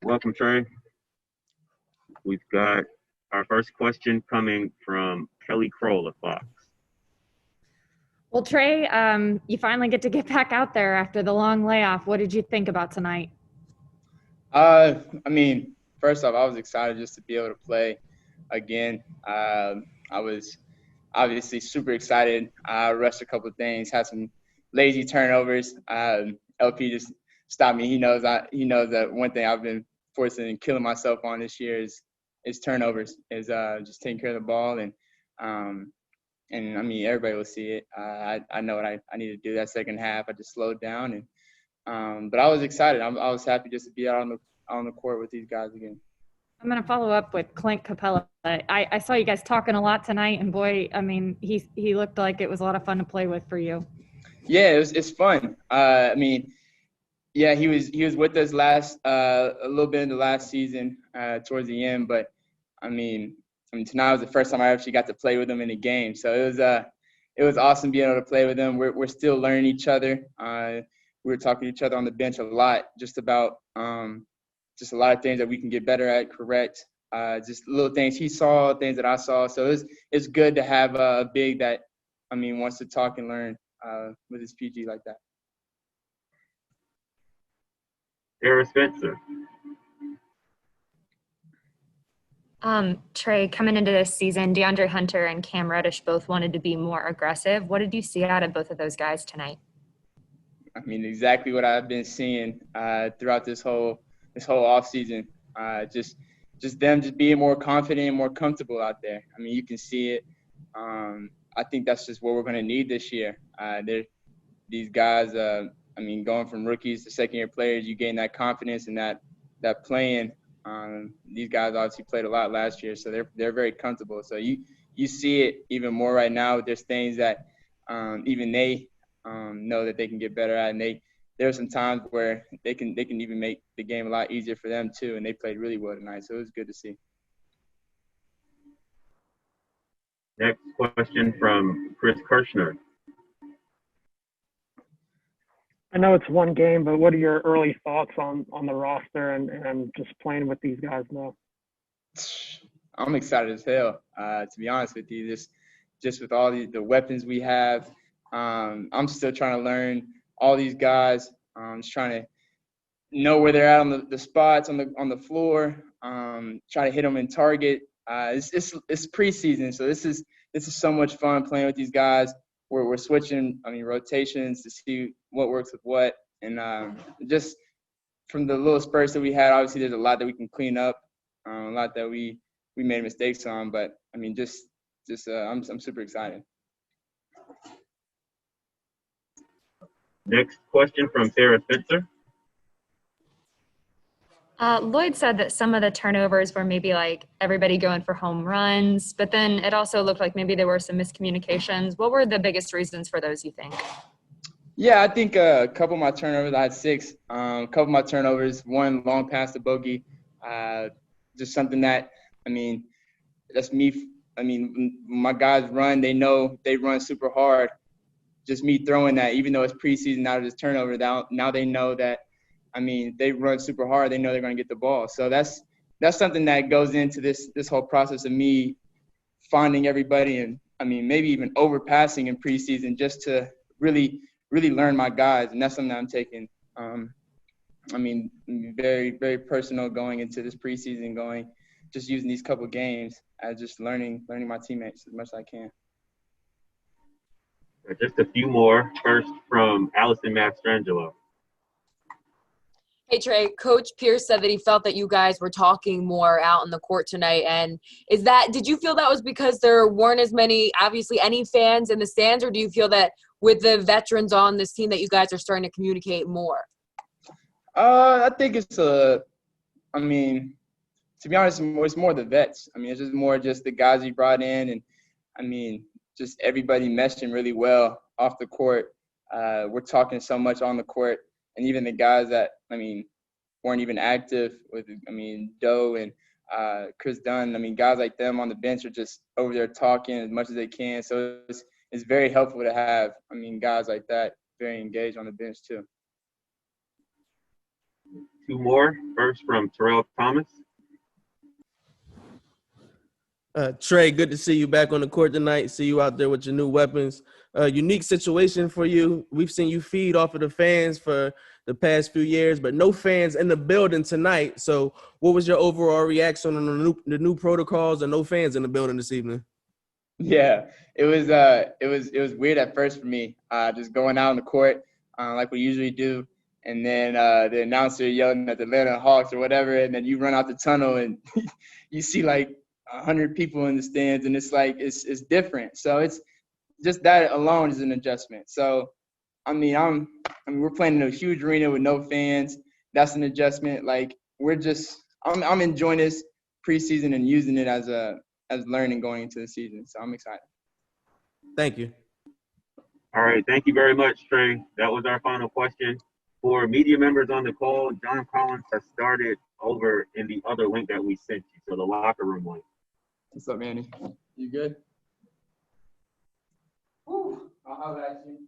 Welcome, Trey. We've got our first question coming from Kelly Kroll at Fox. Well, Trey, you finally get back out there after the long layoff. What did you think about tonight? First off, I was excited just to be able to play again. I was obviously super excited. I rushed a couple of things, had some lazy turnovers. LP just stopped me. He knows that one thing I've been forcing and killing myself on this year is turnovers, is just taking care of the ball and everybody will see it. I know what I need to do that second half. I just slowed down but I was excited. I was happy just to be out on the court with these guys again. I'm going to follow up with Clint Capela. I saw you guys talking a lot tonight, and boy, he looked like it was a lot of fun to play with for you. Yeah, it's fun. He was with us a little bit in the last season towards the end, but tonight was the first time I actually got to play with him in a game. So it was awesome being able to play with him. We're still learning each other. We were talking to each other on the bench a lot, just about just a lot of things that we can get better at, correct. Just little things he saw, things that I saw. So it's good to have a big that wants to talk and learn with his PG like that. Sarah Spencer. Trey, coming into this season, DeAndre Hunter and Cam Reddish both wanted to be more aggressive. What did you see out of both of those guys tonight? Exactly what I've been seeing throughout this whole offseason. Just them just being more confident and more comfortable out there. You can see it. I think that's just what we're going to need this year. These guys, going from rookies to second-year players, you gain that confidence and that playing. These guys obviously played a lot last year, so they're very comfortable. So you see it even more right now. There's things that even they know that they can get better at, and there are some times where they can even make the game a lot easier for them too, and they played really well tonight. So it was good to see. Next question from Chris Kirschner. I know it's one game, but what are your early thoughts on the roster and just playing with these guys now? I'm excited as hell, to be honest with you. Just with all the weapons we have, I'm still trying to learn all these guys. Just trying to know where they're at on the spots on the floor. Try to hit them in target. It's preseason, so this is so much fun playing with these guys. We're switching, rotations to see what works with what, and just from the little spurts that we had, obviously there's a lot that we can clean up, a lot that we made mistakes on, but I'm super excited. Next question from Sarah Spencer. Lloyd said that some of the turnovers were maybe like everybody going for home runs, but then it also looked like maybe there were some miscommunications. What were the biggest reasons for those, you think? Yeah, I think a couple of my turnovers, I had 6. A couple of my turnovers, one long pass to Bogey, just something that, that's me. When my guys run, they know they run super hard. Just me throwing that, even though it's preseason out of this turnover, now they know that, they run super hard. They know they're going to get the ball. So that's something that goes into this whole process of me finding everybody and, maybe even overpassing in preseason just to really, really learn my guys. And that's something that I'm taking, very, very personal going into this preseason, just using these couple games as just learning my teammates as much as I can. Just a few more. First from Allison Mastrangelo. Hey, Trey, Coach Pierce said that he felt that you guys were talking more out on the court tonight. And did you feel that was because there weren't as many, obviously, any fans in the stands, or do you feel that with the veterans on this team that you guys are starting to communicate more? I think it's to be honest, it's more the vets. It's just more just the guys he brought in and, just everybody meshing really well off the court. We're talking so much on the court. And even the guys that, weren't even active with, Doe and Chris Dunn, guys like them on the bench are just over there talking as much as they can. So it's very helpful to have, guys like that very engaged on the bench too. 2 more. First from Terrell Thomas. Trae, good to see you back on the court tonight. See you out there with your new weapons. Unique situation for you. We've seen you feed off of the fans for the past few years, but no fans in the building tonight. So what was your overall reaction on the new protocols and no fans in the building this evening? Yeah, it was weird at first for me, just going out on the court like we usually do, and then the announcer yelling at the Atlanta Hawks or whatever, and then you run out the tunnel and you see like 100 people in the stands, and it's like it's different. So it's just that alone is an adjustment. So I mean we're playing in a huge arena with no fans. That's an adjustment. Like I'm enjoying this preseason and using it as learning going into the season. So I'm excited. Thank you. All right. Thank you very much, Trae. That was our final question. For media members on the call, John Collins has started over in the other link that we sent you, so the locker room link. What's up, Manny? You good? Woo. I'll have at you.